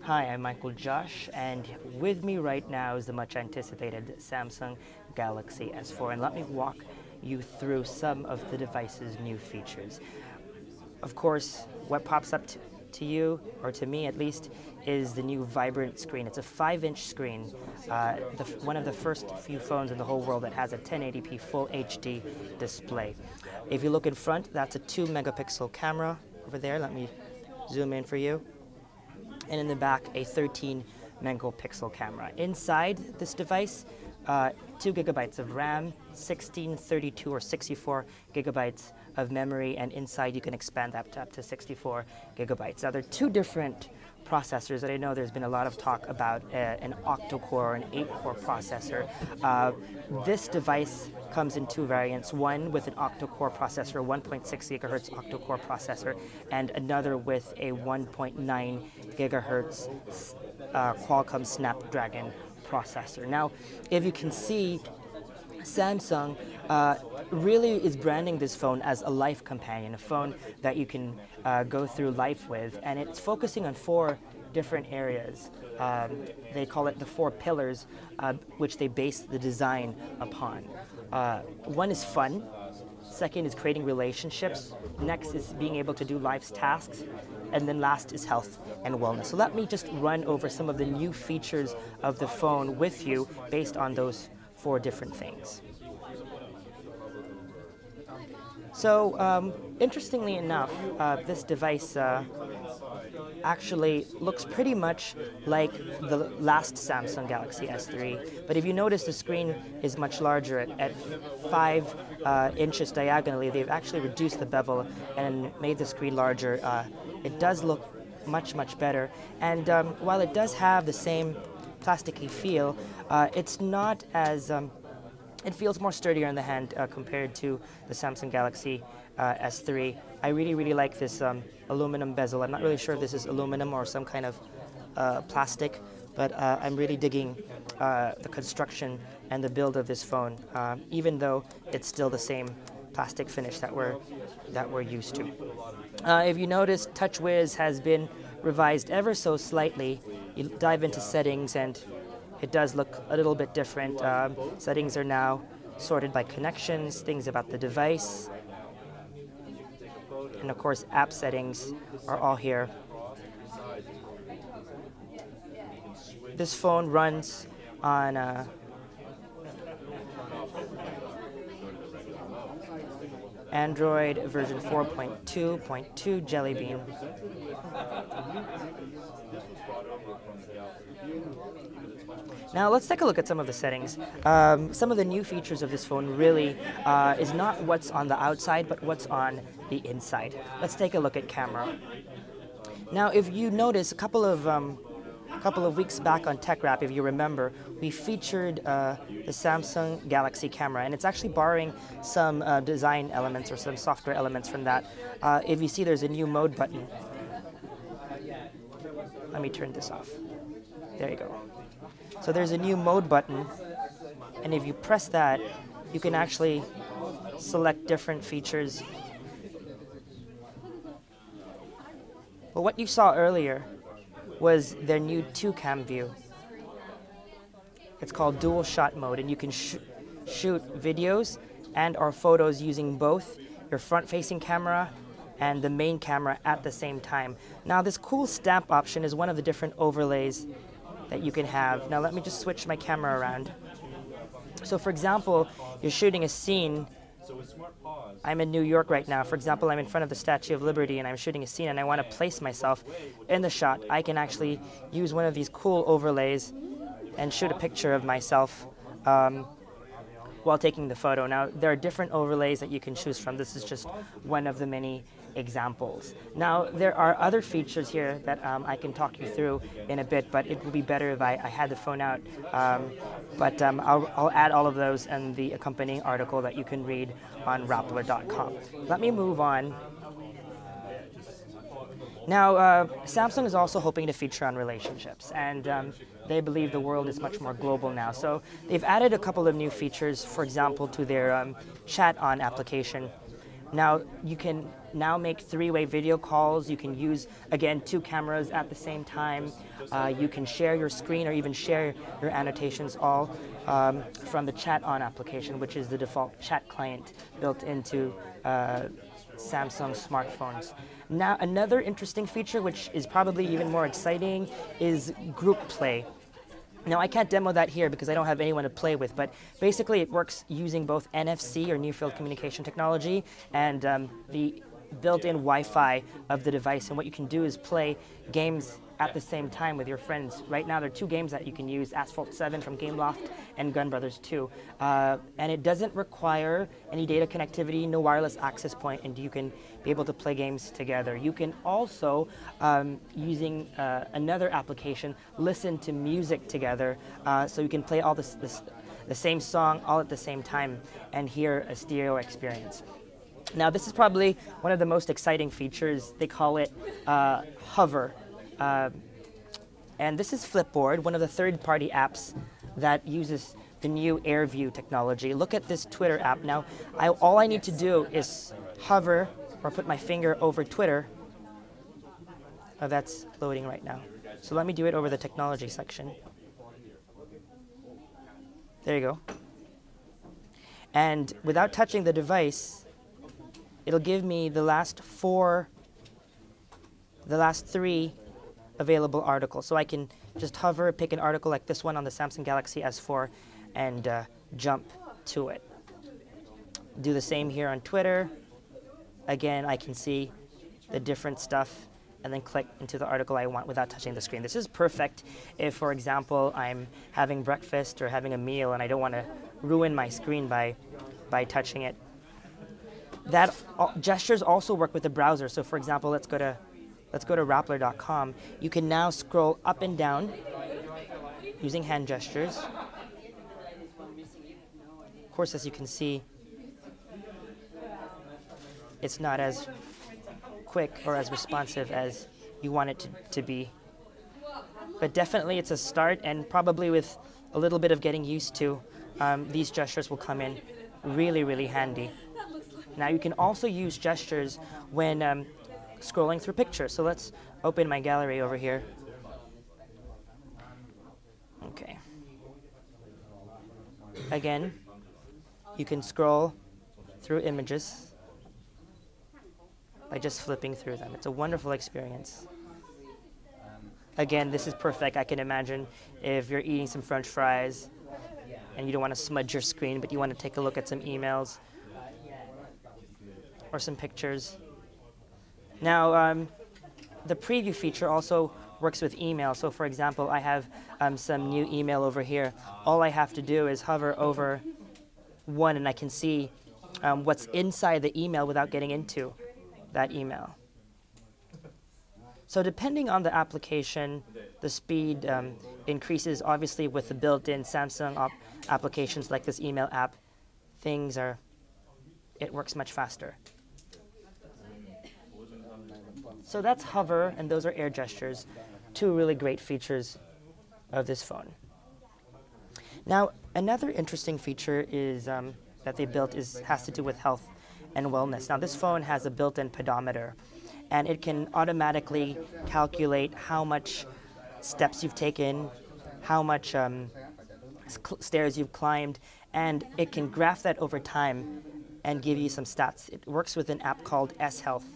Hi, I'm Michael Josh, and with me right now is the much anticipated Samsung Galaxy S4. And let me walk you through some of the device's new features. Of course, what pops up to you, or to me at least, is the new vibrant screen. It's a 5-inch screen, one of the first few phones in the whole world that has a 1080p full HD display. If you look in front, that's a 2-megapixel camera over there. Let me zoom in for you. And in the back, a 13-megapixel camera. Inside this device, 2 gigabytes of RAM, 16, 32, or 64 gigabytes of memory, and inside you can expand that up to 64 gigabytes. Now, there are two different processors that I know there's been a lot of talk about, an octa-core and 8-core processor. This device comes in two variants, one with an octa-core processor, 1.6 gigahertz octa-core processor, and another with a 1.9 gigahertz Qualcomm Snapdragon processor. Now, if you can see, Samsung really is branding this phone as a life companion, a phone that you can go through life with, and it's focusing on 4 different areas. They call it the 4 pillars, which they base the design upon. One is fun, second is creating relationships, next is being able to do life's tasks, and then last is health and wellness. So let me just run over some of the new features of the phone with you based on those 4 different things. So interestingly enough, this device actually looks pretty much like the last Samsung Galaxy S3. But if you notice, the screen is much larger at 5 inches diagonally. They've actually reduced the bevel and made the screen larger. It does look much, much better. And while it does have the same plasticky feel, it's not as it feels more sturdier in the hand compared to the Samsung Galaxy S3. I really, really like this aluminum bezel. I'm not really sure if this is aluminum or some kind of plastic, but I'm really digging the construction and the build of this phone, even though it's still the same plastic finish that we're used to. If you notice, TouchWiz has been revised ever so slightly. You dive into settings and it does look a little bit different. Settings are now sorted by connections, things about the device, and of course app settings are all here. This phone runs on Android version 4.2.2 Jelly Bean. Now let's take a look at some of the settings. Some of the new features of this phone really is not what's on the outside, but what's on the inside. Let's take a look at camera. Now, if you notice, a couple of weeks back on Tech Wrap, if you remember, we featured the Samsung Galaxy camera, and it's actually borrowing some design elements or some software elements from that. If you see, there's a new mode button. Let me turn this off. There you go. So there's a new mode button, and if you press that, you can actually select different features. But what you saw earlier was their new 2-cam view. It's called dual shot mode, and you can shoot videos and or photos using both your front-facing camera and the main camera at the same time. Now, this cool stamp option is one of the different overlays that you can have. Now let me just switch my camera around. So for example, you're shooting a scene. I'm in New York right now. For example, I'm in front of the Statue of Liberty and I'm shooting a scene and I want to place myself in the shot. I can actually use one of these cool overlays and shoot a picture of myself while taking the photo. Now, there are different overlays that you can choose from. This is just one of the many examples. Now, there are other features here that I can talk you through in a bit, but it would be better if I had the phone out. I'll add all of those in the accompanying article that you can read on Rappler.com. Let me move on. Now, Samsung is also hoping to feature on relationships, and they believe the world is much more global now. So they've added a couple of new features, for example, to their Chat On application, Now you can now make three-way video calls. You can use, again, two cameras at the same time. You can share your screen or even share your annotations all from the Chat On application, which is the default chat client built into Samsung smartphones. Now another interesting feature, which is probably even more exciting, is group play. Now, I can't demo that here because I don't have anyone to play with, but basically it works using both NFC, or near field communication technology, and the built-in Wi-Fi of the device. And what you can do is play games at the same time with your friends. Right now, there are two games that you can use, Asphalt 7 from Gameloft and Gun Brothers 2. And it doesn't require any data connectivity, no wireless access point, and you can be able to play games together. You can also, using another application, listen to music together, so you can play all the same song all at the same time and hear a stereo experience. Now, this is probably one of the most exciting features. They call it Hover. And this is Flipboard, one of the third-party apps that uses the new AirView technology. Look at this Twitter app. Now, all I need to do is hover or put my finger over Twitter. Oh, that's loading right now. So let me do it over the technology section. There you go. And without touching the device, it'll give me the last three available articles. So I can just hover, pick an article like this one on the Samsung Galaxy S4, and jump to it. Do the same here on Twitter. Again, I can see the different stuff and then click into the article I want without touching the screen. This is perfect if, for example, I'm having breakfast or having a meal and I don't want to ruin my screen by touching it. Gestures also work with the browser. So for example, let's go to Rappler.com. You can now scroll up and down using hand gestures. Of course, as you can see, it's not as quick or as responsive as you want it to be. But definitely it's a start, and probably with a little bit of getting used to, these gestures will come in really, really handy. Now you can also use gestures when scrolling through pictures. So let's open my gallery over here. Okay. Again, you can scroll through images by just flipping through them. It's a wonderful experience. Again, this is perfect. I can imagine if you're eating some French fries and you don't want to smudge your screen, but you want to take a look at some emails or some pictures. Now, the preview feature also works with email. So for example, I have some new email over here. All I have to do is hover over one and I can see what's inside the email without getting into that email. So depending on the application, the speed increases. Obviously with the built-in Samsung applications like this email app, it works much faster. So that's Hover, and those are air gestures, two really great features of this phone. Now, another interesting feature is that they built has to do with health and wellness. Now, this phone has a built-in pedometer, and it can automatically calculate how much steps you've taken, how much stairs you've climbed, and it can graph that over time and give you some stats. It works with an app called S Health.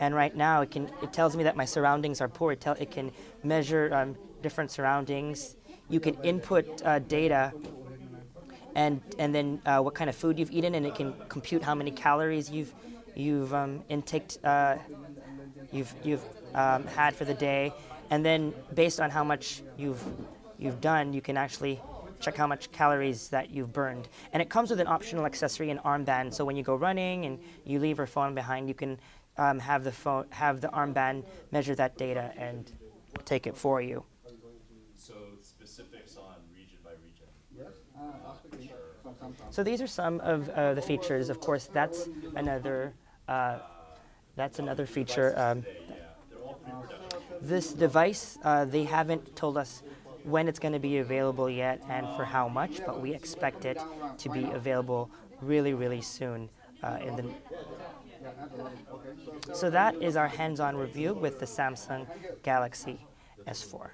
And right now, it tells me that my surroundings are poor. It can measure different surroundings. You can input data and then what kind of food you've eaten, and it can compute how many calories you've had for the day. And then based on how much you've done, you can actually check how much calories that you've burned. And it comes with an optional accessory, an armband. So when you go running and you leave your phone behind, you can have the armband measure that data and take it for you. So specifics on region by region. So these are some of the features. Of course, that's another feature. This device, they haven't told us when it's going to be available yet and for how much, but we expect it to be available really, really soon. in the. So that is our hands-on review with the Samsung Galaxy S4.